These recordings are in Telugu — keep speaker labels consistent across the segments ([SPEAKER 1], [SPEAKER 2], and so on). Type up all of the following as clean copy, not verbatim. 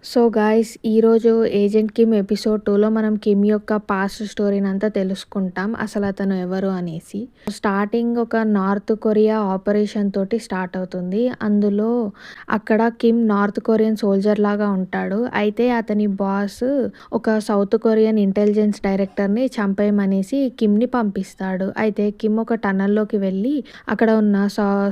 [SPEAKER 1] సో గాయ్స్ ఈరోజు ఏజెంట్ కిమ్ ఎపిసోడ్ 2లో మనం కిమ్ యొక్క పాస్ట్ స్టోరీని అంతా తెలుసుకుంటాం. అసలు అతను ఎవరు అనేసి. స్టార్టింగ్ ఒక నార్త్ కొరియా ఆపరేషన్ తోటి స్టార్ట్ అవుతుంది. అందులో అక్కడ కిమ్ నార్త్ కొరియన్ సోల్జర్ లాగా ఉంటాడు. అయితే అతని బాస్ ఒక సౌత్ కొరియన్ ఇంటెలిజెన్స్ డైరెక్టర్ని చంపేయమనేసి కిమ్ని పంపిస్తాడు. అయితే కిమ్ ఒక టనల్లోకి వెళ్ళి అక్కడ ఉన్న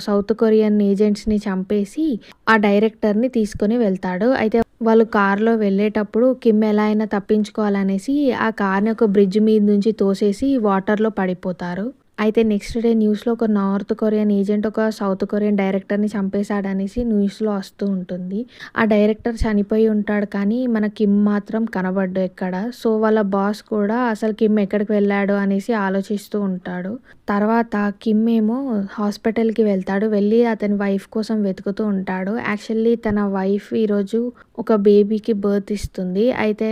[SPEAKER 1] సౌత్ కొరియన్ ఏజెంట్స్ని చంపేసి ఆ డైరెక్టర్ని తీసుకొని వెళ్తాడు. అయితే వాళ్ళు కార్లో వెళ్ళేటప్పుడు కిమ్ ఎలా అయినా తప్పించుకోవాలనేసి ఆ కార్ని ఒక బ్రిడ్జ్ మీద నుంచి తోసేసి వాటర్లో పడిపోతారు. అయితే నెక్స్ట్ డే న్యూస్లో ఒక నార్త్ కొరియన్ ఏజెంట్ ఒక సౌత్ కొరియన్ డైరెక్టర్ని చంపేశాడనేసి న్యూస్లో వస్తూ ఉంటుంది. ఆ డైరెక్టర్ చనిపోయి ఉంటాడు, కానీ మన కిమ్ మాత్రం కనబడ్డు ఎక్కడ. సో వాళ్ళ బాస్ కూడా అసలు కిమ్ ఎక్కడికి వెళ్ళాడు అనేసి ఆలోచిస్తూ ఉంటాడు. తర్వాత కిమ్ ఏమో హాస్పిటల్కి వెళ్తాడు. వెళ్ళి అతని వైఫ్ కోసం వెతుకుతూ ఉంటాడు. యాక్చువల్లీ తన వైఫ్ ఈరోజు ఒక బేబీకి బర్త్ ఇస్తుంది. అయితే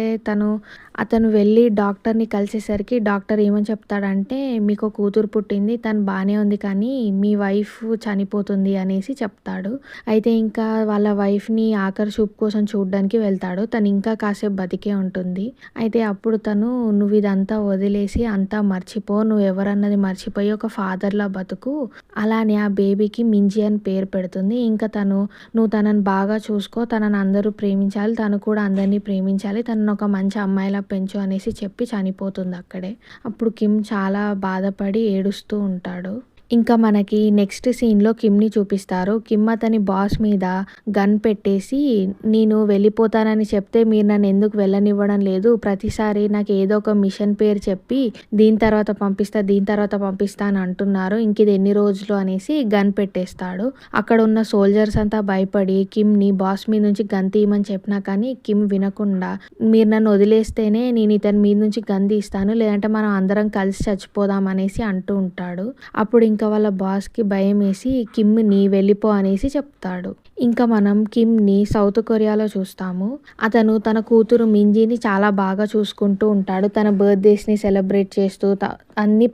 [SPEAKER 1] అతను వెళ్ళి డాక్టర్ని కలిసేసరికి డాక్టర్ ఏమని చెప్తాడంటే, మీకు కూతురు పుట్టింది, తను బాగానే ఉంది, కానీ మీ వైఫ్ చనిపోతుంది అనేసి చెప్తాడు. అయితే ఇంకా వాళ్ళ వైఫ్ని ఆఖరి చూపు కోసం చూడడానికి వెళ్తాడు. తను ఇంకా కాసేపు బతికే ఉంటుంది. అయితే అప్పుడు నువ్వు ఇదంతా వదిలేసి అంతా మర్చిపో, నువ్వు ఎవరన్నది మర్చిపోయి ఒక ఫాదర్లా బతుకు, అలానే ఆ బేబీకి మింజి అని పేరు పెడుతుంది. ఇంకా నువ్వు తనని బాగా చూసుకో, తనని అందరూ ప్రేమించాలి, తను కూడా అందరినీ ప్రేమించాలి, తనను ఒక మంచి అమ్మాయిలా పెంచు అనేసి చెప్పి చనిపోతుంది అక్కడే. అప్పుడు కిమ్ చాలా బాధపడి ఏడుస్తూ ఉంటాడు. ఇంకా మనకి నెక్స్ట్ సీన్లో కిమ్ని చూపిస్తారు. కిమ్ అతని బాస్ మీద గన్ పెట్టేసి, నేను వెళ్ళిపోతానని చెప్తే మీరు నన్ను ఎందుకు వెళ్ళనివ్వడం లేదు, ప్రతిసారి నాకు ఏదో ఒక మిషన్ పేరు చెప్పి దీని తర్వాత పంపిస్తా అని అంటున్నారు, ఇంక ఇది ఎన్ని రోజులు అనేసి గన్ పెట్టేస్తాడు. అక్కడ ఉన్న సోల్జర్స్ అంతా భయపడి కిమ్ని బాస్ మీద నుంచి గన్ తీయమని చెప్పినా కానీ కిమ్ వినకుండా, మీరు నన్ను వదిలేస్తేనే నేను ఇతని మీద నుంచి గన్ తీస్తాను, లేదంటే మనం అందరం కలిసి చచ్చిపోదాం అనేసి అంటూ ఉంటాడు. అప్పుడు ఇంకా వాళ్ళ బాస్కి భయం వేసి కిమ్ని వెళ్ళిపో అనేసి చెప్తాడు. ఇంకా మనం కిమ్ని సౌత్ కొరియాలో చూస్తాము. అతను తన కూతురు మింజీని చాలా బాగా చూసుకుంటూ ఉంటాడు. తన బర్త్డేస్ని సెలబ్రేట్ చేస్తూ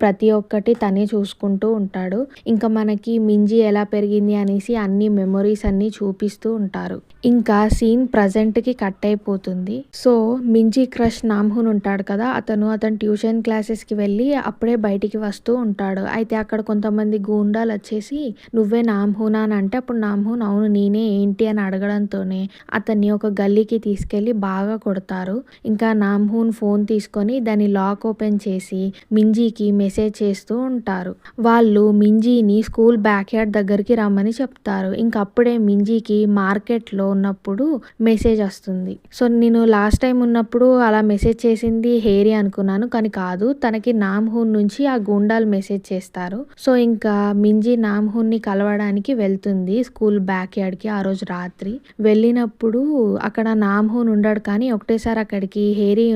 [SPEAKER 1] ప్రతి ఒక్కటి తనే చూసుకుంటూ ఉంటాడు. ఇంకా మనకి మింజీ ఎలా పెరిగింది అనేసి అన్ని మెమొరీస్ అన్నీ చూపిస్తూ ఉంటారు. ఇంకా సీన్ ప్రజెంట్కి కట్ అయిపోతుంది. సో మింజీ క్రష్ నామ్హూన్ ఉంటాడు కదా, అతను ట్యూషన్ క్లాసెస్కి వెళ్ళి అప్పుడే బయటికి వస్తూ ఉంటాడు. అయితే అక్కడ కొంతమంది గూండాలు వచ్చేసి నువ్వే నామ్హూనా అని అంటే, అప్పుడు నామ్హూన్ అవును నేనే, ఏంటి అని అడగడంతోనే అతన్ని ఒక గల్లీకి తీసుకెళ్ళి బాగా కొడతారు. ఇంకా నామ్హూన్ ఫోన్ తీసుకొని దాన్ని లాక్ ఓపెన్ చేసి మింజీకి మెసేజ్ చేస్తూ ఉంటారు. వాళ్ళు మింజీని స్కూల్ బ్యాక్ యార్డ్ దగ్గరికి రమ్మని చెప్తారు. ఇంకప్పుడే మింజీకి మార్కెట్లో ఉన్నప్పుడు మెసేజ్ వస్తుంది. సో నేను లాస్ట్ టైం ఉన్నప్పుడు అలా మెసేజ్ చేసింది హేరీ అనుకున్నాను, కానీ కాదు, తనకి నామ్హూన్ నుంచి ఆ గూండాలు మెసేజ్ చేస్తారు. సో ఇంకా మింజీ నామ్హూన్ని కలవడానికి వెళ్తుంది స్కూల్ బ్యాక్ యార్డ్కి ఆ రోజు రాత్రి. వెళ్ళినప్పుడు అక్కడ నామ్హూన్ ఉండడు, కానీ ఒకటేసారి అక్కడికి హేరీ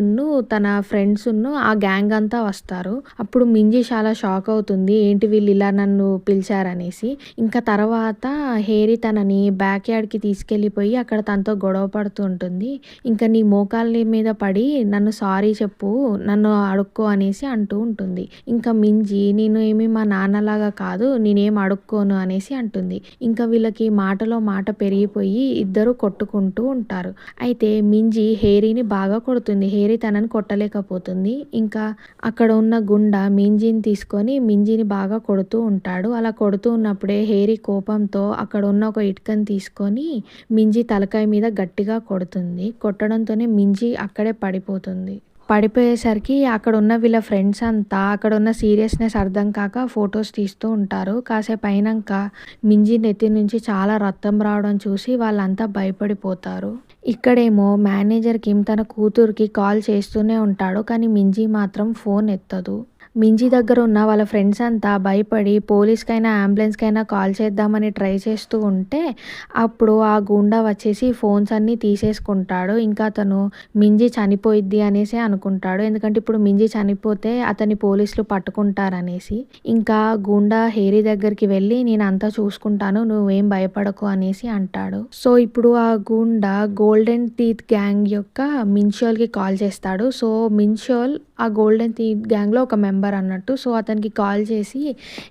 [SPEAKER 1] తన ఫ్రెండ్స్ ఆ గ్యాంగ్ అంతా వస్తారు. అప్పుడు మింజీ చాలా షాక్ అవుతుంది, ఏంటి వీళ్ళు ఇలా నన్ను పిలిచారనేసి. ఇంకా తర్వాత హేరీ తనని బ్యాక్ యార్డ్కి తీసుకెళ్ళిపోయి అక్కడ తనతో గొడవ పడుతూ ఉంటుంది. ఇంకా నీ మోకాళ్ళ మీద పడి నన్ను సారీ చెప్పు, నన్ను అడుక్కో అనేసి అంటూ ఉంటుంది. ఇంకా మింజీ నేను ఏమి మా నాన్నలాగా కాదు, నేనేం అడుక్కోను అనేసి అంటుంది. ఇంకా వీళ్ళకి మాటలో మాట పెరిగిపోయి ఇద్దరు కొట్టుకుంటూ ఉంటారు. అయితే మింజీ హేరీని బాగా కొడుతుంది. హేరీ తనని కొట్టలేకపోతుంది. ఇంకా అక్కడ ఉన్న గుండా మింజీని తీసుకొని మింజీని బాగా కొడుతూ ఉంటాడు. అలా కొడుతూ ఉన్నప్పుడే హేరీ కోపంతో అక్కడ ఉన్న ఒక ఇటుకని తీసుకొని మింజీ తలకాయ మీద గట్టిగా కొడుతుంది. కొట్టడంతోనే మింజీ అక్కడే పడిపోతుంది. పడిపోయేసరికి అక్కడ ఉన్న వీళ్ళ ఫ్రెండ్స్ అంతా అక్కడ ఉన్న సీరియస్నెస్ అర్థం కాక ఫొటోస్ తీస్తూ ఉంటారు. కాసేపు అయినాక మింజీ నెత్తి నుంచి చాలా రక్తం రావడం చూసి వాళ్ళంతా భయపడిపోతారు. ఇక్కడేమో మేనేజర్ కిమ్ తన కూతురికి కాల్ చేస్తూనే ఉంటాడు, కానీ మింజీ మాత్రం ఫోన్ ఎత్తదు. మింజీ దగ్గర ఉన్న వాళ్ళ ఫ్రెండ్స్ అంతా భయపడి పోలీస్కైనా అంబులెన్స్కైనా కాల్ చేద్దామని ట్రై చేస్తూ ఉంటే అప్పుడు ఆ గూండా వచ్చేసి ఫోన్స్ అన్నీ తీసేసుకుంటాడు. ఇంకా అతను మింజీ చనిపోయిద్ది అనేసి అనుకుంటాడు, ఎందుకంటే ఇప్పుడు మింజీ చనిపోతే అతన్ని పోలీసులు పట్టుకుంటారనేసి. ఇంకా గూండా హేరీ దగ్గరికి వెళ్ళి నేను అంతా చూసుకుంటాను, నువ్వేం భయపడకు అనేసి అంటాడు. సో ఇప్పుడు ఆ గూండా గోల్డెన్ టీత్ గ్యాంగ్ యొక్క మిన్షోల్కి కాల్ చేస్తాడు. సో మిన్షోల్ ఆ గోల్డెన్ థీవ్ గ్యాంగ్‌లో ఒక మెంబర్ అన్నట్టు. సో, అతనికి కాల్ చేసి,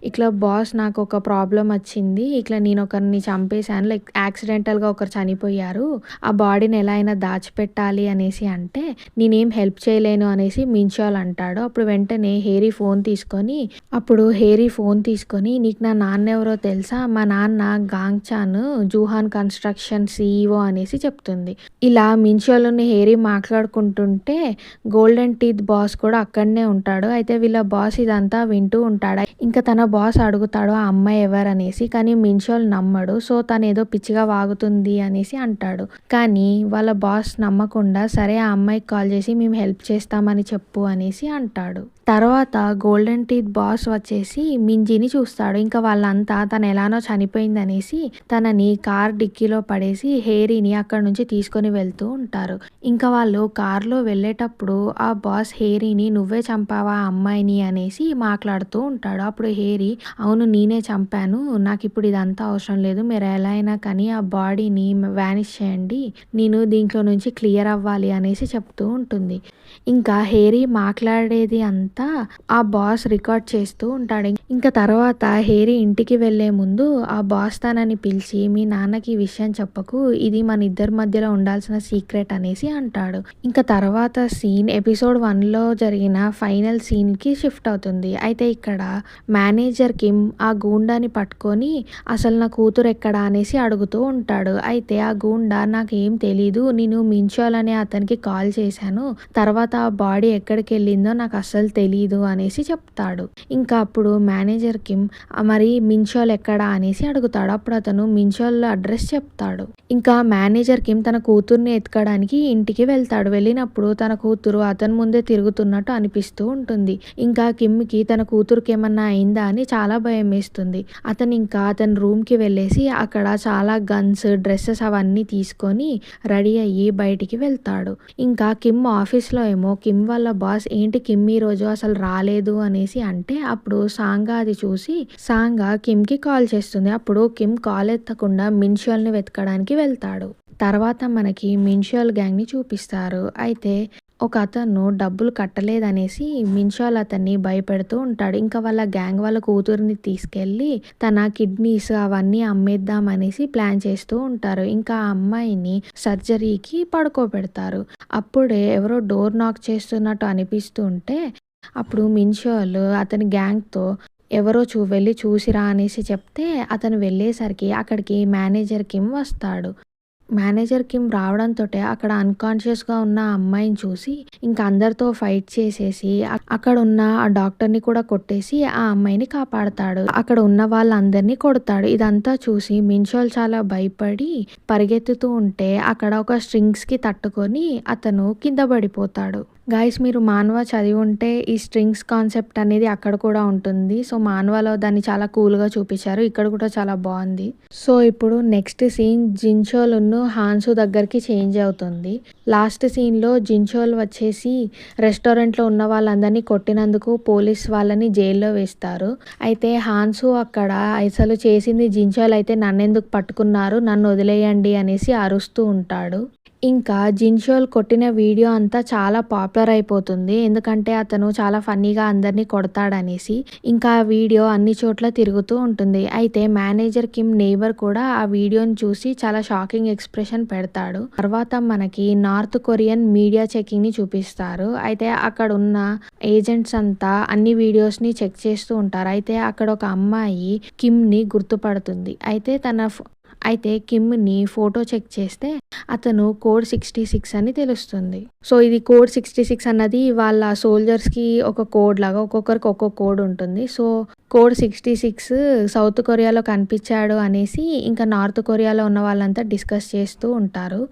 [SPEAKER 1] "ఇట్లా బాస్ నాకొక ప్రాబ్లమ్ వచ్చింది. ఇట్లా నేనొకరిని చంపేశాను. లైక్ యాక్సిడెంటల్‌గా ఒకరు చనిపోయారు. ఆ బాడీని ఎలా అయినా దాచిపెట్టాలి" అనేసి అంటే, "నేనేం హెల్ప్ చేయలేను" అనేసి మించాల్ అంటాడు. అప్పుడు వెంటనే హేరీ ఫోన్ తీసుకొని, "నీకు నా నాన్న ఎవరో తెలుసా? మా నాన్న గాంగ్‌చాన్ జూహాన్ కన్‌స్ట్రక్షన్ సీఈఓ" అనేసి చెప్తుంది. ఇలా మించాల్‌ని హేరీ మాట్లాడుకుంటుంటే గోల్డెన్ టీత్ బాస్ కూడా అక్కడనే ఉంటాడు. అయితే వీళ్ళ బాస్ ఇదంతా వింటూ ఉంటాడు. ఇంకా తన బాస్ అడుగుతాడు ఆ అమ్మాయి ఎవరనేసి. కానీ మించాల్ నమ్మడు. సో, తనేదో పిచ్చిగా వాగుతుంది అనేసి అంటాడు. కానీ వాళ్ళ బాస్ నమ్మకుండా, "సరే ఆ అమ్మాయికి కాల్ చేసి మేము హెల్ప్ చేస్తామని చెప్పు" అనేసి అంటాడు. తర్వాత గోల్డెన్ టీత్ బాస్ వచ్చేసి మింజీని చూస్తాడు. ఇంకా వాళ్ళంతా తను ఎలానో చనిపోయిందనేసి తనని కార్ డిక్కీలో పడేసి హేరీని అక్కడి నుంచి తీసుకొని వెళ్తూ ఉంటారు. ఇంకా వాళ్ళు కార్‌లో వెళ్ళేటప్పుడు ఆ బాస్ హేరీని, "నువ్వే చంపావా ఆ అమ్మాయిని" అనేసి మాట్లాడుతూ ఉంటాడు. అప్పుడు హేరీ, "అవును నేనే చంపాను. నాకిప్పుడు ఇదంతా అవసరం లేదు. మీరు ఎలా అయినా కానీ ఆ బాడీని వానిష్ చేయండి. నేను దీంట్లో నుంచి క్లియర్ అవ్వాలి" అనేసి చెప్తూ ఉంటుంది. ఇంకా హేరీ మాట్లాడేది అంతా ఆ బాస్ రికార్డ్ చేస్తూ ఉంటాడు. ఇంకా తర్వాత హేరీ ఇంటికి వెళ్ళే ముందు ఆ బాస్ తనని పిలిచి, "మీ నాన్నకి ఈ విషయం చెప్పకు. ఇది మన ఇద్దరి మధ్యలో ఉండాల్సిన సీక్రెట్" అనేసి అంటాడు. ఇంకా తర్వాత సీన్ ఎపిసోడ్ 1లో జరిగిన ఫైనల్ సీన్‌కి షిఫ్ట్ అవుతుంది. అయితే ఇక్కడ మేనేజర్ కిమ్ ఆ గూండాని పట్టుకొని, "అసలు నా కూతురు ఎక్కడ" అనేసి అడుగుతూ ఉంటాడు. అయితే ఆ గూండా, "నాకేం తెలీదు. నేను మించాల్ అనే అతనికి కాల్ చేశాను. తర్వాత ఆ బాడీ ఎక్కడికెళ్ళిందో నాకు అస్సలు తెలీదు" అనేసి చెప్తాడు. ఇంకా అప్పుడు మేనేజర్ కిమ్, "మరి మించాల్ ఎక్కడా" అనేసి అడుగుతాడు. అప్పుడు అతను మించాల్ అడ్రస్ చెప్తాడు. ఇంకా మేనేజర్ కిమ్ తన కూతుర్ని ఎతకడానికి ఇంటికి వెళ్తాడు. వెళ్ళినప్పుడు తన కూతురు అతని ముందే తిరుగుతున్నట్టు అనిపిస్తూ ఉంటుంది. ఇంకా కిమ్‌కి తన కూతురికి ఏమన్నా అయిందా అని చాలా భయమేస్తుంది. అతని రూమ్‌కి వెళ్ళేసి అక్కడ చాలా గన్స్, డ్రెసెస్ అవన్నీ తీసుకొని రెడీ అయ్యి బయటికి వెళ్తాడు. ఇంకా కిమ్ ఆఫీస్‌లో ఏమో కిమ్ వాళ్ళ బాస్, "ఏంటి కిమ్ ఈరోజు అసలు రాలేదు" అనేసి అంటే అప్పుడు సాంగా అది చూసి సాంగా కిమ్‌కి కాల్ చేస్తుంది. అప్పుడు కిమ్ కాల్ ఎత్తకుండా మిన్షాల్‌ని వెతకడానికి వెళ్తాడు. తర్వాత మనకి మిన్షాల్ గ్యాంగ్‌ని చూపిస్తారు. అయితే ఒక అతను డబ్బులు కట్టలేదనేసి మిన్షాల్ అతన్ని భయపెడుతూ ఉంటాడు. ఇంకా వాళ్ళ గ్యాంగ్ వాళ్ళ కూతురిని తీసుకెళ్ళి తన కిడ్నీస్ అవన్నీ అమ్మేద్దాం అనేసి ప్లాన్ చేస్తూ ఉంటారు. ఇంకా ఆ అమ్మాయిని సర్జరీకి పడుకోబెడతారు. అప్పుడే ఎవరో డోర్ నాక్ చేస్తున్నట్టు అనిపిస్తూ ఉంటే అప్పుడు మిన్షాల్ అతని గ్యాంగ్‌తో, "ఎవరో వెళ్ళి చూసిరా" అనేసి చెప్తే అతను వెళ్ళేసరికి అక్కడికి మేనేజర్ కిమ్ వస్తాడు. మేనేజర్ కిమ్ రావడంతోటే అక్కడ అన్‌కాన్షియస్‌గా ఉన్న ఆ అమ్మాయిని చూసి ఇంక అందరితో ఫైట్ చేసేసి అక్కడున్న ఆ డాక్టర్‌ని కూడా కొట్టేసి ఆ అమ్మాయిని కాపాడతాడు. అక్కడ ఉన్న వాళ్ళందరినీ కొడతాడు. ఇదంతా చూసి మిన్షాల్ చాలా భయపడి పరిగెత్తుతూ ఉంటే అక్కడ ఒక స్ట్రింగ్స్‌కి తట్టుకొని అతను కింద పడిపోతాడు. గైస్, మీరు మాన్‌హవ చదివి ఉంటే ఈ స్ట్రింగ్స్ కాన్సెప్ట్ అనేది అక్కడ కూడా ఉంటుంది. సో, మాన్‌హవలో దాన్ని చాలా కూల్‌గా చూపించారు. ఇక్కడ కూడా చాలా బాగుంది. సో, ఇప్పుడు నెక్స్ట్ సీన్ జిన్‌చోలును హాన్సు దగ్గరికి చేంజ్ అవుతుంది. లాస్ట్ సీన్‌లో జిన్‌చోల్ వచ్చేసి రెస్టారెంట్‌లో ఉన్న వాళ్ళందరినీ కొట్టినందుకు పోలీస్ వాళ్ళని జైల్లో వేస్తారు. అయితే హాన్సు అక్కడ, "అసలు చేసింది జిన్‌చోల్ అయితే నన్నెందుకు పట్టుకున్నారు? నన్ను వదిలేయండి" అనేసి అరుస్తూ ఉంటాడు. ఇంకా జిన్‌చోల్ కొట్టిన వీడియో అంతా చాలా పాపులర్ అయిపోతుంది. ఎందుకంటే అతను చాలా ఫన్నీగా అందరిని కొడతాడనేసి. ఇంకా ఆ వీడియో అన్ని చోట్ల తిరుగుతూ ఉంటుంది. అయితే మేనేజర్ కిమ్ నెయిబర్ కూడా ఆ వీడియోని చూసి చాలా షాకింగ్ ఎక్స్‌ప్రెషన్ పెడతాడు. తర్వాత మనకి నార్త్ కొరియన్ మీడియా చెకింగ్‌ని చూపిస్తారు. అయితే అక్కడున్న ఏజెంట్స్ అంతా అన్ని వీడియోస్‌ని చెక్ చేస్తూ ఉంటారు. అయితే అక్కడ ఒక అమ్మాయి కిమ్‌ని గుర్తుపడుతుంది. అయితే కిమ్‌ని ఫోటో చెక్ చేస్తే అతను కోడ్ 66 అని తెలుస్తుంది. సో, ఇది కోడ్ 66 అన్నది వాళ్ళ సోల్జర్స్‌కి ఒక కోడ్ లాగా, ఒక్కొక్కరికి ఒక్కో కోడ్ ఉంటుంది. సో, కోడ్ 66 సౌత్ కొరియాలో కనిపించాడు అనేసి ఇంకా నార్త్ కొరియాలో ఉన్న వాళ్ళంతా డిస్కస్ చేస్తూ ఉంటారు.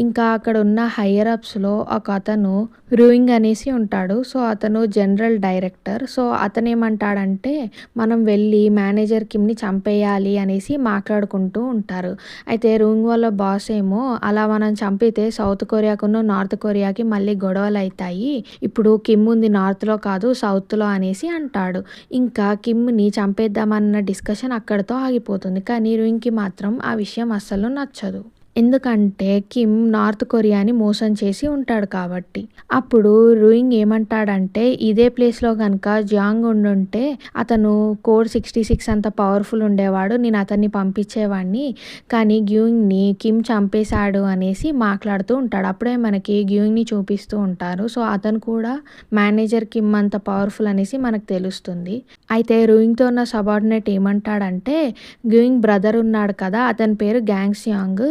[SPEAKER 1] ఇంకా అక్కడ ఉన్న హైయర్ అప్స్‌లో ఒక అతను రూయింగ్ అనేసి ఉంటాడు. సో, అతను జనరల్ డైరెక్టర్. సో, అతనేమంటాడంటే, మనం వెళ్ళి మేనేజర్ కిమ్‌ని చంపేయాలి అనేసి మాట్లాడుకుంటూ ఉంటారు. అయితే రూయింగ్ వాళ్ళ బాస్ ఏమో, "అలా మనం చంపితే సౌత్ కొరియాకును, నార్త్ కొరియాకి మళ్ళీ గొడవలైతాయి. ఇప్పుడు కిమ్ ఉంది నార్త్‌లో కాదు సౌత్‌లో" అనేసి అంటాడు. ఇంకా కిమ్‌ని చంపేద్దామన్న డిస్కషన్ అక్కడితో ఆగిపోతుంది. కానీ రూయింగ్‌కి మాత్రం ఆ విషయం అస్సలు నచ్చదు. ఎందుకంటే కిమ్ నార్త్ కొరియాని మోసం చేసి ఉంటాడు కాబట్టి. అప్పుడు రూయింగ్ ఏమంటాడంటే ఇదే ప్లేస్‌లో గనుక జియాంగ్ ఉండుంటే అతను కోడ్ 66 అంత పవర్‌ఫుల్ ఉండేవాడు. నేను అతన్ని పంపించేవాడిని. కానీ గ్యూయింగ్‌ని కిమ్ చంపేశాడు అనేసి మాట్లాడుతూ ఉంటాడు. అప్పుడే మనకి గ్యూయింగ్‌ని చూపిస్తూ ఉంటారు. సో, అతను కూడా మేనేజర్ కిమ్ అంత పవర్‌ఫుల్ అనేసి మనకు తెలుస్తుంది. అయితే రూయింగ్‌తో ఉన్న సబార్డినేట్ ఏమంటాడంటే గ్యూయింగ్ బ్రదర్ ఉన్నాడు కదా! అతని పేరు గ్యాంగ్ సియాంగ్.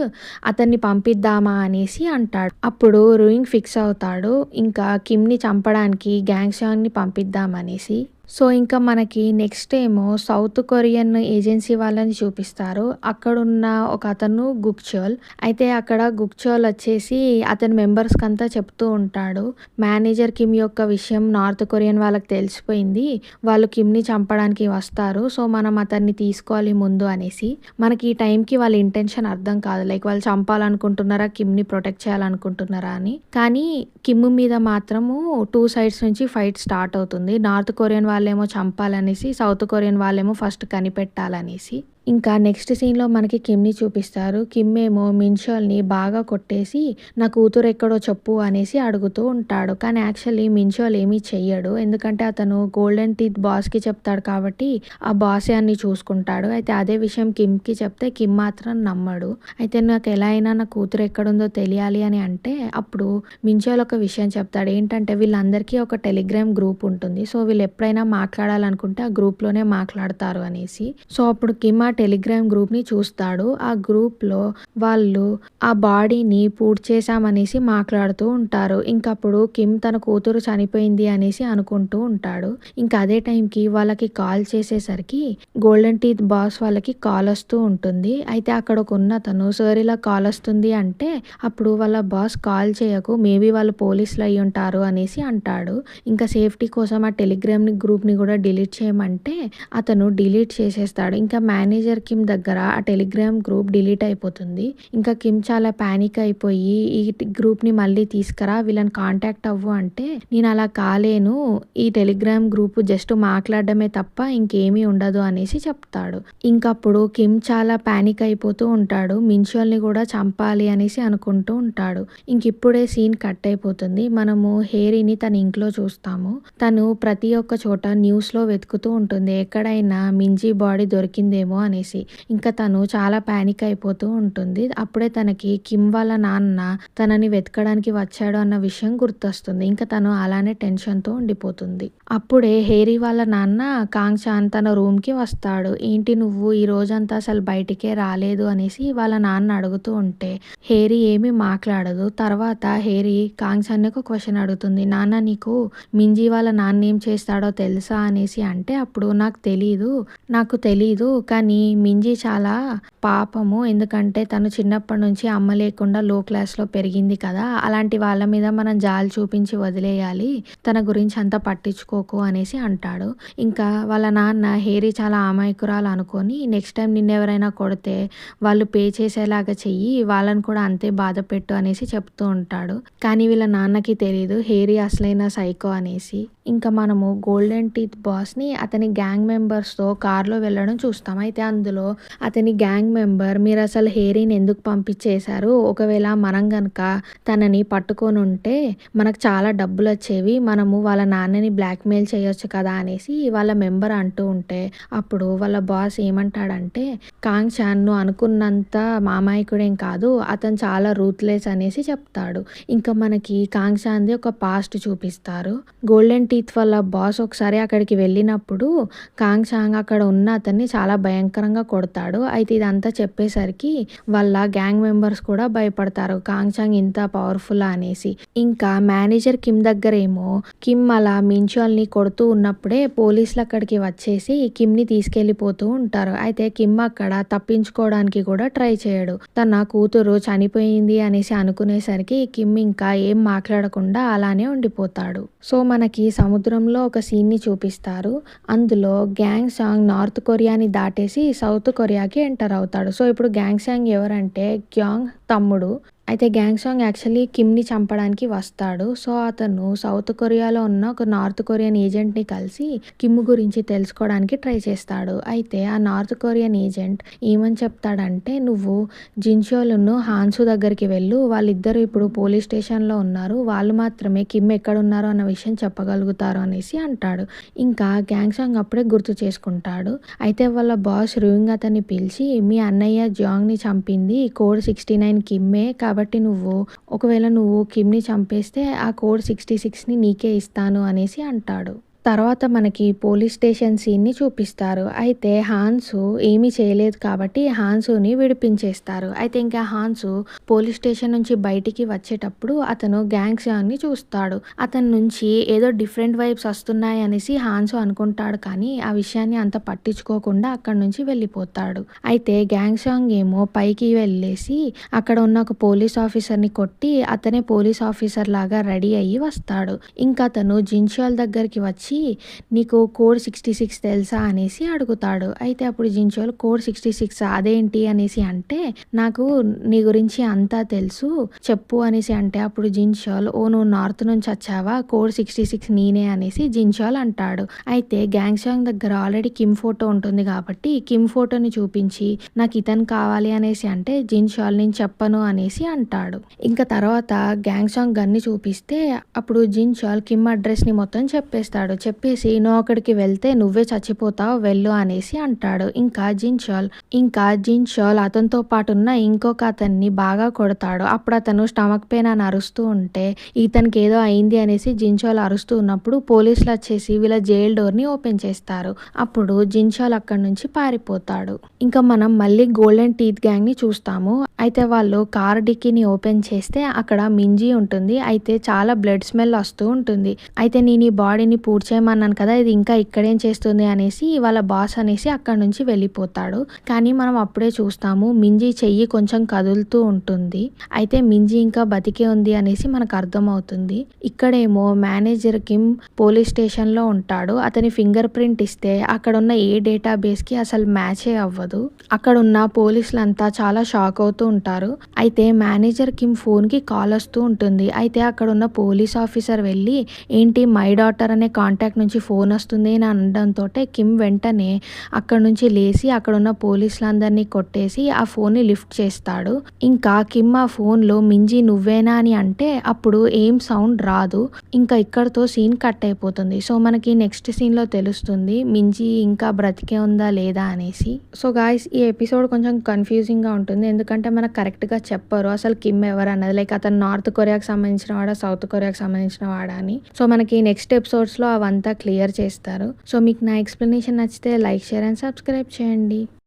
[SPEAKER 1] అతన్ని పంపిద్దామా అనేసి అంటాడు. అప్పుడు రూయింగ్ ఫిక్స్ అవుతాడు. ఇంకా కిమ్‌ని చంపడానికి గ్యాంగ్ సియాంగ్‌ని పంపిద్దామనేసి. సో, ఇంకా మనకి నెక్స్ట్ ఏమో సౌత్ కొరియన్ ఏజెన్సీ వాళ్ళని చూపిస్తారు. అక్కడున్న ఒక అతను గుక్చోల్. అయితే అక్కడ గుక్చోల్ వచ్చేసి అతని మెంబర్స్‌కంతా చెప్తూ ఉంటాడు. మేనేజర్ కిమ్ యొక్క విషయం నార్త్ కొరియన్ వాళ్ళకి తెలిసిపోయింది. వాళ్ళు కిమ్‌ని చంపడానికి వస్తారు. సో, మనం అతన్ని తీసుకోవాలి ముందు అనేసి. మనకి ఈ టైంకి వాళ్ళ ఇంటెన్షన్ అర్థం కాదు. లైక్ వాళ్ళు చంపాలనుకుంటున్నారా? కిమ్‌ని ప్రొటెక్ట్ చేయాలనుకుంటున్నారా అని. కానీ కిమ్ మీద మాత్రము 2 సైడ్స్ నుంచి ఫైట్ స్టార్ట్ అవుతుంది. నార్త్ కొరియన్ వాళ్ళేమో చంపాలనేసి, సౌత్ కొరియన్ వాళ్ళేమో ఫస్ట్ కనిపెట్టాలనేసి. ఇంకా నెక్స్ట్ సీన్‌లో మనకి కిమ్‌ని చూపిస్తారు. కిమ్ ఏమో మిన్షోల్‌ని బాగా కొట్టేసి నా కూతురు ఎక్కడో చెప్పు అనేసి అడుగుతూ ఉంటాడు. కానీ యాక్చువల్లీ మిన్షోల్ ఏమీ చెయ్యడు. ఎందుకంటే అతను గోల్డెన్ టీత్ బాస్‌కి చెప్తాడు కాబట్టి ఆ బాసే అన్నీ చూసుకుంటాడు. అయితే అదే విషయం కిమ్‌కి చెప్తే కిమ్ మాత్రం నమ్మడు. అయితే నాకు ఎలా అయినా నా కూతురు ఎక్కడుందో తెలియాలి అని అంటే అప్పుడు మిన్షోల్ ఒక విషయం చెప్తాడు. ఏంటంటే వీళ్ళందరికీ ఒక టెలిగ్రామ్ గ్రూప్ ఉంటుంది. సో, వీళ్ళు ఎప్పుడైనా మాట్లాడాలనుకుంటే ఆ గ్రూప్‌లోనే మాట్లాడతారు అనేసి. సో, అప్పుడు కిమ్ ఆ టెలిగ్రామ్ గ్రూప్‌ని చూస్తాడు. ఆ గ్రూప్‌లో వాళ్ళు ఆ బాడీని పూడ్చేశామనేసి మాట్లాడుతూ ఉంటారు. ఇంకప్పుడు కిమ్ తన కూతురు చనిపోయింది అనేసి అనుకుంటూ ఉంటాడు. ఇంకా అదే టైంకి వాళ్ళకి కాల్ చేసేసరికి గోల్డెన్ టీత్ బాస్ వాళ్ళకి కాల్ వస్తూ ఉంటుంది. అయితే అక్కడ ఒక ఉన్నతను సార్ ఇలా కాల్ వస్తుంది అంటే అప్పుడు వాళ్ళ బాస్ కాల్ చేయకు మేబీ వాళ్ళు పోలీసులు అయ్యి ఉంటారు అనేసి అంటాడు. ఇంకా సేఫ్టీ కోసం ఆ టెలిగ్రామ్ గ్రూప్‌ని కూడా డిలీట్ చేయమంటే అతను డిలీట్ చేసేస్తాడు. ఇంకా మేనేజర్ కిమ్ దగ్గర ఆ టెలిగ్రామ్ గ్రూప్ డిలీట్ అయిపోతుంది. ఇంకా కిమ్ చాలా పానిక్ అయిపోయి ఈ గ్రూప్‌ని మళ్ళీ తీసుకురా వీళ్ళని కాంటాక్ట్ అవ్వు అంటే నేను అలా కాలేను. ఈ టెలిగ్రామ్ గ్రూప్ జస్ట్ మాట్లాడడమే తప్ప ఇంకేమీ ఉండదు అనేసి చెప్తాడు. ఇంకప్పుడు కిమ్ చాలా పానిక్ అయిపోతూ ఉంటాడు. మిన్షోల్‌ని కూడా చంపాలి అనేసి అనుకుంటూ ఉంటాడు. ఇంకిప్పుడే సీన్ కట్ అయిపోతుంది. మనము హేరీని తన ఇంట్లో చూస్తాము. తను ప్రతి ఒక్క చోట న్యూస్‌లో వెతుకుతూ ఉంటుంది. ఎక్కడైనా మింజీ బాడీ దొరికిందేమో అనేసి. ఇంకా తను చాలా పానిక్ అయిపోతూ ఉంటుంది. అప్పుడే తనకి కిమ్ వాళ్ళ నాన్న తనని వెతకడానికి వచ్చాడు అన్న విషయం గుర్తొస్తుంది. ఇంకా తను అలానే టెన్షన్‌తో ఉండిపోతుంది. అప్పుడే హేరీ వాళ్ళ నాన్న కాంగ్ చాన్ తన రూమ్‌కి వస్తాడు. ఏంటి నువ్వు ఈ రోజంతా అసలు బయటికే రాలేదు అనేసి వాళ్ళ నాన్న అడుగుతూ ఉంటే హేరీ ఏమీ మాట్లాడదు. తర్వాత హేరీ కాంగ్ చాన్‌ని ఒక క్వెషన్ అడుగుతుంది. నాన్న నీకు మింజీ వాళ్ళ నాన్న ఏం చేస్తాడో తెలుసా అనేసి అంటే అప్పుడు నాకు తెలీదు కానీ మింజీ చాలా పాపము. ఎందుకంటే తను చిన్నప్పటి నుంచి అమ్మ లేకుండా లో క్లాస్‌లో పెరిగింది కదా! అలాంటి వాళ్ళ మీద మనం జాలి చూపించి వదిలేయాలి. తన గురించి అంత పట్టించుకోకు అనేసి అంటాడు. ఇంకా వాళ్ళ నాన్న హేరీ చాలా అమాయకురాలు అనుకోని నెక్స్ట్ టైం నిన్నెవరైనా కొడితే వాళ్ళు పే చేసేలాగా చెయ్యి. వాళ్ళని కూడా అంతే బాధపెట్టు అనేసి చెప్తూ ఉంటాడు. కానీ వీళ్ళ నాన్నకి తెలీదు హేరీ అసలైన సైకో అనేసి. ఇంకా మనము గోల్డెన్ టీత్ బాస్‌ని అతని గ్యాంగ్ మెంబర్స్‌తో కార్‌లో వెళ్ళడం చూస్తాం. అయితే అందులో అతని గ్యాంగ్ మెంబర్ మీరు అసలు హేరీని ఎందుకు పంపించేశారు? ఒకవేళ మనం గనక తనని పట్టుకొనుంటే మనకు చాలా డబ్బులొచ్చేవి. మనము వాళ్ళ నాన్నని బ్లాక్‌మెయిల్ చేయొచ్చు కదా అనేసి వాళ్ళ మెంబర్ అంటూ ఉంటే అప్పుడు వాళ్ళ బాస్ ఏమంటాడంటే కాంగ్ చాన్ నువ్వు అనుకున్నంత అమాయకుడేం కాదు. అతను చాలా రూత్‌లెస్ అనేసి చెప్తాడు. ఇంకా మనకి కాంగ్ చాన్‌ది ఒక పాస్ట్ చూపిస్తారు. గోల్డెన్ టీత్ వాళ్ళ బాస్ ఒకసారి అక్కడికి వెళ్ళినప్పుడు కాంగ్ చాంగ్ అక్కడ ఉన్న అతన్ని చాలా భయంకరంగా కొడతాడు. అయితే ఇదంతా చెప్పేసరికి వాళ్ళ గ్యాంగ్ మెంబర్స్ కూడా భయపడతారు. కాంగ్ చాంగ్ ఇంత పవర్‌ఫుల్లా అనేసి. ఇంకా మేనేజర్ కిమ్ దగ్గరేమో కిమ్ అలా మిన్షోల్‌ని కొడుతూ ఉన్నప్పుడే పోలీసులు అక్కడికి వచ్చేసి కిమ్‌ని తీసుకెళ్ళిపోతూ ఉంటారు. అయితే కిమ్ అక్కడ తప్పించుకోవడానికి కూడా ట్రై చేయడు. తన కూతురు చనిపోయింది అనేసి అనుకునేసరికి కిమ్ ఇంకా ఏం మాట్లాడకుండా అలానే ఉండిపోతాడు. సో, మనకి సముద్రంలో ఒక సీన్‌ని చూపిస్తారు. అందులో గ్యాంగ్ సాంగ్ నార్త్ కొరియాని దాటేసి సౌత్ కొరియాకి ఎంటర్ అవుతాడు. సో, ఇప్పుడు గ్యాంగ్ సాంగ్ ఎవరంటే గ్యాంగ్ తమ్ముడు. అయితే గ్యాంగ్సాంగ్ యాక్చువల్లీ కిమ్‌ని చంపడానికి వస్తాడు. సో, అతను సౌత్ కొరియాలో ఉన్న ఒక నార్త్ కొరియన్ ఏజెంట్‌ని కలిసి కిమ్ గురించి తెలుసుకోవడానికి ట్రై చేస్తాడు. అయితే ఆ నార్త్ కొరియన్ ఏజెంట్ ఏమని చెప్తాడంటే, "నువ్వు జిన్‌షోలును, హాన్సు దగ్గరికి వెళ్ళు. వాళ్ళిద్దరూ ఇప్పుడు పోలీస్ స్టేషన్‌లో ఉన్నారు. వాళ్ళు మాత్రమే కిమ్ ఎక్కడున్నారో అన్న విషయం చెప్పగలుగుతారు" అనేసి అంటాడు. ఇంకా గ్యాంగ్సాంగ్ అప్పుడే గుర్తు చేసుకుంటాడు. అయితే వాళ్ళ బాస్ రుయింగ్ అతన్ని పిలిచి, "మీ అన్నయ్య జాంగ్‌ని చంపింది కోడ్ 69 కిమ్మే. కాబట్టి ఒకవేళ నువ్వు కిమ్‌ని చంపేస్తే ఆ కోడ్ 66ని నీకే ఇస్తాను" అనేసి అంటాడు. తర్వాత మనకి పోలీస్ స్టేషన్ సీన్‌ని చూపిస్తారు. అయితే హాన్సు ఏమీ చేయలేదు కాబట్టి హాన్సుని విడిపించేస్తారు. అయితే ఇంకా హాన్సు పోలీస్ స్టేషన్ నుంచి బయటికి వచ్చేటప్పుడు అతను గ్యాంగ్సాంగ్‌ని చూస్తాడు. అతని నుంచి ఏదో డిఫరెంట్ వైబ్స్ వస్తున్నాయి అనేసి హాన్సు అనుకుంటాడు కానీ ఆ విషయాన్ని అంత పట్టించుకోకుండా అక్కడి నుంచి వెళ్ళిపోతాడు. అయితే గ్యాంగ్సాంగ్ ఏమో పైకి వెళ్ళేసి అక్కడ ఉన్న ఒక పోలీస్ ఆఫీసర్‌ని కొట్టి అతనే పోలీస్ ఆఫీసర్ లాగా రెడీ అయ్యి వస్తాడు. ఇంకా అతను జిన్‌షాల్ దగ్గరికి వచ్చి "నీకు కోడ్ 66 తెలుసా" అనేసి అడుగుతాడు. అయితే అప్పుడు జిన్‌షాల్ "కోడ్ 66 అదేంటి" అనేసి అంటే, "నాకు నీ గురించి అంతా తెలుసు చెప్పు" అనేసి అంటే అప్పుడు జిన్‌షాల్ "ఓ నువ్వు నార్త్ నుంచి వచ్చావా? కోడ్ 66 నేనే" అనేసి జిన్‌షాల్ అంటాడు. అయితే గ్యాంగ్సాంగ్ దగ్గర ఆల్రెడీ కిమ్ ఫోటో ఉంటుంది కాబట్టి కిమ్ ఫోటోని చూపించి "నాకు ఇతను కావాలి" అనేసి అంటే జిన్‌షాల్ "నేను చెప్పను" అనేసి అంటాడు. ఇంకా తర్వాత గ్యాంగ్సాంగ్ గన్‌ని చూపిస్తే అప్పుడు జిన్‌షాల్ కిమ్ అడ్రస్‌ని మొత్తం చెప్పేస్తాడు. చెప్పేసి "నువ్వు అక్కడికి వెళ్తే నువ్వే చచ్చిపోతావు వెళ్ళు" అనేసి అంటాడు. ఇంకా జిన్‌షాల్ అతనితో పాటు ఉన్న ఇంకొక అతన్ని బాగా కొడతాడు. అప్పుడు అతను స్టమక్ పెయిన్ అని అరుస్తూ ఉంటే ఇతనికి ఏదో అయింది అనేసి జిన్‌షాల్ అరుస్తూ ఉన్నప్పుడు పోలీసులు వచ్చేసి వీళ్ళ జైల్ డోర్‌ని ఓపెన్ చేస్తారు. అప్పుడు జిన్‌షాల్ అక్కడి నుంచి పారిపోతాడు. ఇంకా మనం మళ్ళీ గోల్డెన్ టీత్ గ్యాంగ్‌ని చూస్తాము. అయితే వాళ్ళు కార్ డిక్కీని ఓపెన్ చేస్తే అక్కడ మింజీ ఉంటుంది. అయితే చాలా బ్లడ్ స్మెల్ వస్తూ ఉంటుంది. అయితే "నేను ఈ బాడీని పూడ్చేయమన్నాను కదా, ఇది ఇంకా ఇక్కడేం చేస్తుంది" అనేసి వాళ్ళ బాస్ అనేసి అక్కడి నుంచి వెళ్ళిపోతాడు. కానీ మనం అప్పుడే చూస్తాము మింజీ చెయ్యి కొంచెం కదులుతూ ఉంటుంది. అయితే మింజీ ఇంకా బతికే ఉంది అనేసి మనకు అర్థమవుతుంది. ఇక్కడేమో మేనేజర్ కిమ్ పోలీస్ స్టేషన్‌లో ఉంటాడు. అతని ఫింగర్ ప్రింట్ ఇస్తే అక్కడున్న ఏ డేటాబేస్‌కి అసలు మ్యాచే అవ్వదు. అక్కడున్న పోలీసులంతా చాలా షాక్ అవుతూ ఉంటారు. అయితే మేనేజర్ కిమ్ ఫోన్‌కి కాల్ వస్తూ ఉంటుంది. అయితే అక్కడున్న పోలీస్ ఆఫీసర్ వెళ్ళి "ఏంటి మై డాటర్ అనే కాంటాక్ట్ నుంచి ఫోన్ వస్తుంది" అని అనడంతోటే కిమ్ వెంటనే అక్కడి నుంచి లేసి అక్కడున్న పోలీసులందరినీ కొట్టేసి ఆ ఫోన్ని లిఫ్ట్ చేస్తాడు. ఇంకా కిమ్ ఆ ఫోన్‌లో "మింజీ నువ్వేనా" అని అంటే అప్పుడు ఏం సౌండ్ రాదు. ఇంకా ఇక్కడితో సీన్ కట్ అయిపోతుంది. సో మనకి నెక్స్ట్ సీన్‌లో తెలుస్తుంది మింజీ ఇంకా బ్రతికే ఉందా లేదా అనేసి. సో గాయ్స్ ఈ ఎపిసోడ్ కొంచెం కన్‌ఫ్యూజింగ్‌గా ఉంటుంది. ఎందుకంటే మనకు కరెక్ట్‌గా చెప్పరు అసలు కిమ్ ఎవరన్నది. లైక్ అతను నార్త్ కొరియాకి సంబంధించిన వాడా, సౌత్ కొరియాకి సంబంధించిన వాడా అని. సో మనకి నెక్స్ట్ ఎపిసోడ్స్‌లో అవంతా క్లియర్ చేస్తారు. సో మీకు నా ఎక్స్‌ప్లనేషన్ నచ్చితే లైక్, షేర్ అండ్ సబ్స్క్రైబ్ చేయండి.